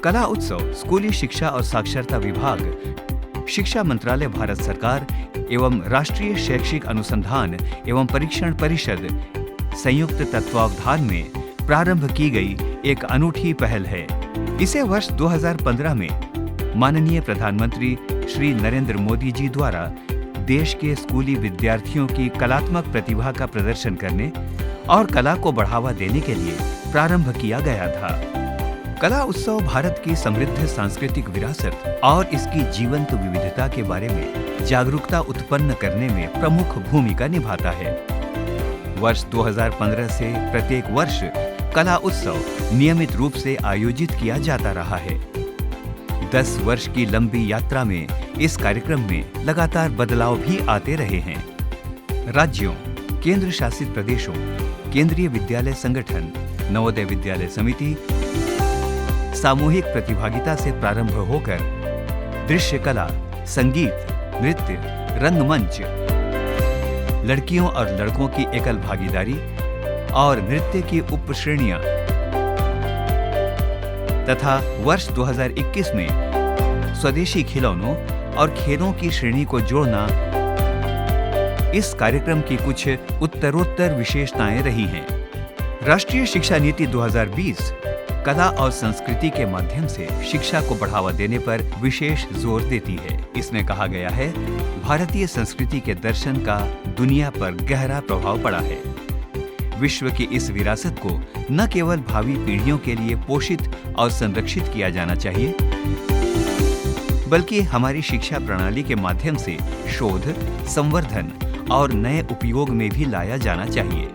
कला उत्सव स्कूली शिक्षा और साक्षरता विभाग, शिक्षा मंत्रालय भारत सरकार एवं राष्ट्रीय शैक्षिक अनुसंधान एवं परीक्षण परिषद संयुक्त तत्वावधान में प्रारंभ की गई एक अनूठी पहल है। इसे वर्ष 2015 में माननीय प्रधानमंत्री श्री नरेंद्र मोदी जी द्वारा देश के स्कूली विद्यार्थियों की कलात्मक प्रतिभा का प्रदर्शन करने और कला को बढ़ावा देने के लिए प्रारंभ किया गया था। कला उत्सव भारत की समृद्ध सांस्कृतिक विरासत और इसकी जीवंत विविधता के बारे में जागरूकता उत्पन्न करने में प्रमुख भूमिका निभाता है। वर्ष 2015 से प्रत्येक वर्ष कला उत्सव नियमित रूप से आयोजित किया जाता रहा है। 10 वर्ष की लंबी यात्रा में इस कार्यक्रम में लगातार बदलाव भी आते रहे हैं। राज्यों, केंद्र शासित प्रदेशों, केंद्रीय विद्यालय संगठन, नवोदय विद्यालय समिति, सामूहिक प्रतिभागिता से प्रारंभ होकर दृश्य कला, संगीत, नृत्य, रंगमंच, लड़कियों और लड़कों की एकल भागीदारी और नृत्य की उप श्रेणियां तथा वर्ष 2021 में स्वदेशी खिलौनों और खेलों की श्रेणी को जोड़ना इस कार्यक्रम की कुछ उत्तरोत्तर विशेषताएं रही हैं। राष्ट्रीय शिक्षा नीति 2020 कला और संस्कृति के माध्यम से शिक्षा को बढ़ावा देने पर विशेष जोर देती है। इसमें कहा गया है, भारतीय संस्कृति के दर्शन का दुनिया पर गहरा प्रभाव पड़ा है। विश्व की इस विरासत को न केवल भावी पीढ़ियों के लिए पोषित और संरक्षित किया जाना चाहिए, बल्कि हमारी शिक्षा प्रणाली के माध्यम से शोध, संवर्धन और नए उपयोग में भी लाया जाना चाहिए।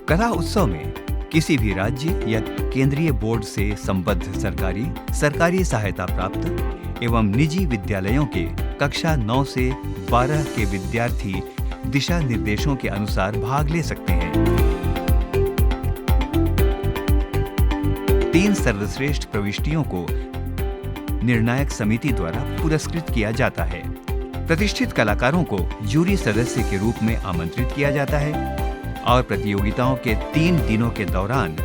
कला उत्सव में किसी भी राज्य या केंद्रीय बोर्ड से संबद्ध सरकारी सहायता प्राप्त एवं निजी विद्यालयों के कक्षा 9 से 12 के विद्यार्थी दिशा निर्देशों के अनुसार भाग ले सकते हैं। 3 सर्वश्रेष्ठ प्रविष्टियों को निर्णायक समिति द्वारा पुरस्कृत किया जाता है। प्रतिष्ठित कलाकारों को जूरी सदस्य के रूप में आमंत्रित किया जाता है और प्रतियोगिताओं के 3 दिनों के दौरान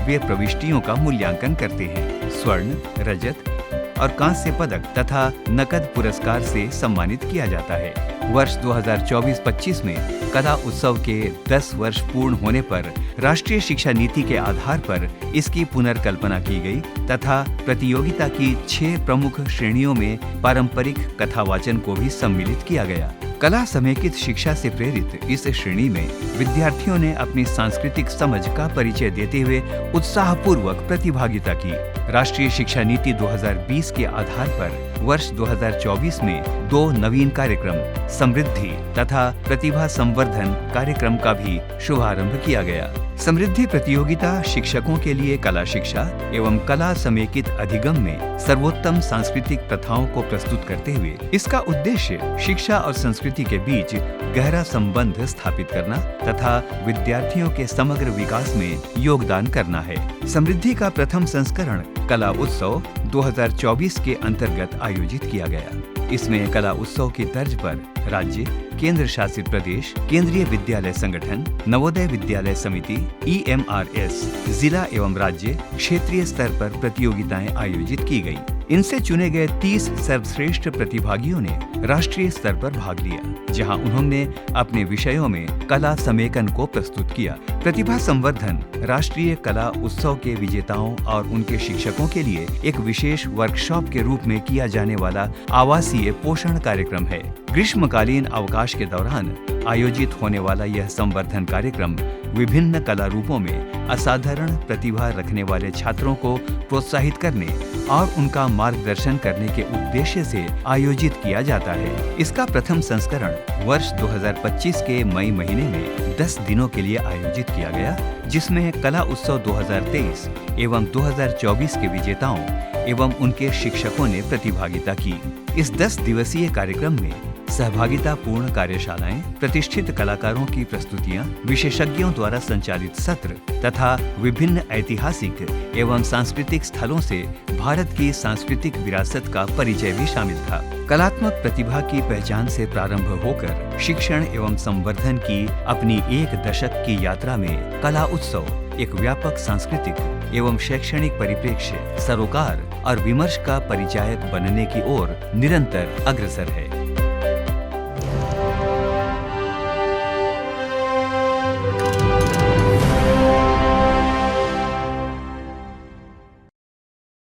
वे प्रविष्टियों का मूल्यांकन करते हैं। स्वर्ण, रजत और कांस्य पदक तथा नकद पुरस्कार से सम्मानित किया जाता है। वर्ष 2024-25 में कला उत्सव के 10 वर्ष पूर्ण होने पर राष्ट्रीय शिक्षा नीति के आधार पर इसकी पुनर्कल्पना की गई तथा प्रतियोगिता की 6 प्रमुख श्रेणियों में पारंपरिक कथावाचन को भी सम्मिलित किया गया। कला समेकित शिक्षा से प्रेरित इस श्रेणी में विद्यार्थियों ने अपनी सांस्कृतिक समझ का परिचय देते हुए उत्साहपूर्वक प्रतिभागिता की। राष्ट्रीय शिक्षा नीति 2020 के आधार पर वर्ष 2024 में 2 नवीन कार्यक्रम समृद्धि तथा प्रतिभा संवर्धन कार्यक्रम का भी शुभारंभ किया गया। समृद्धि प्रतियोगिता शिक्षकों के लिए कला शिक्षा एवं कला समेकित अधिगम में सर्वोत्तम सांस्कृतिक प्रथाओं को प्रस्तुत करते हुए इसका उद्देश्य शिक्षा और संस्कृति के बीच गहरा संबंध स्थापित करना तथा विद्यार्थियों के समग्र विकास में योगदान करना है। समृद्धि का प्रथम संस्करण कला उत्सव 2024 के अंतर्गत आयोजित किया गया। इसमें कला उत्सव की तर्ज पर राज्य, केंद्र शासित प्रदेश, केंद्रीय विद्यालय संगठन, नवोदय विद्यालय समिति, EMRS, जिला एवं राज्य, क्षेत्रीय स्तर पर प्रतियोगिताएं आयोजित की गई। इनसे चुने गए 30 सर्वश्रेष्ठ प्रतिभागियों ने राष्ट्रीय स्तर पर भाग लिया, जहां उन्होंने अपने विषयों में कला समेकन को प्रस्तुत किया। प्रतिभा संवर्धन राष्ट्रीय कला उत्सव के विजेताओं और उनके शिक्षकों के लिए एक विशेष वर्कशॉप के रूप में किया जाने वाला आवासीय पोषण कार्यक्रम है। ग्रीष्मकालीन अवकाश के दौरान आयोजित होने वाला यह संवर्धन कार्यक्रम विभिन्न कला रूपों में असाधारण प्रतिभा रखने वाले छात्रों को प्रोत्साहित करने और उनका मार्गदर्शन करने के उद्देश्य से आयोजित किया जाता है। इसका प्रथम संस्करण वर्ष 2025 के मई महीने में 10 दिनों के लिए आयोजित किया गया, जिसमें कला उत्सव 2023 एवं 2024 के विजेताओं एवं उनके शिक्षकों ने प्रतिभागिता की। इस 10 दिवसीय कार्यक्रम में सहभागिता पूर्ण कार्यशालाएं, प्रतिष्ठित कलाकारों की प्रस्तुतियां, विशेषज्ञों द्वारा संचालित सत्र तथा विभिन्न ऐतिहासिक एवं सांस्कृतिक स्थलों से भारत की सांस्कृतिक विरासत का परिचय भी शामिल था। कलात्मक प्रतिभा की पहचान से प्रारंभ होकर शिक्षण एवं संवर्धन की अपनी 1 दशक की यात्रा में कला उत्सव एक व्यापक सांस्कृतिक, एवं शैक्षणिक परिप्रेक्ष्य, सरोकार और विमर्श का परिचायक बनने की ओर निरंतर अग्रसर है।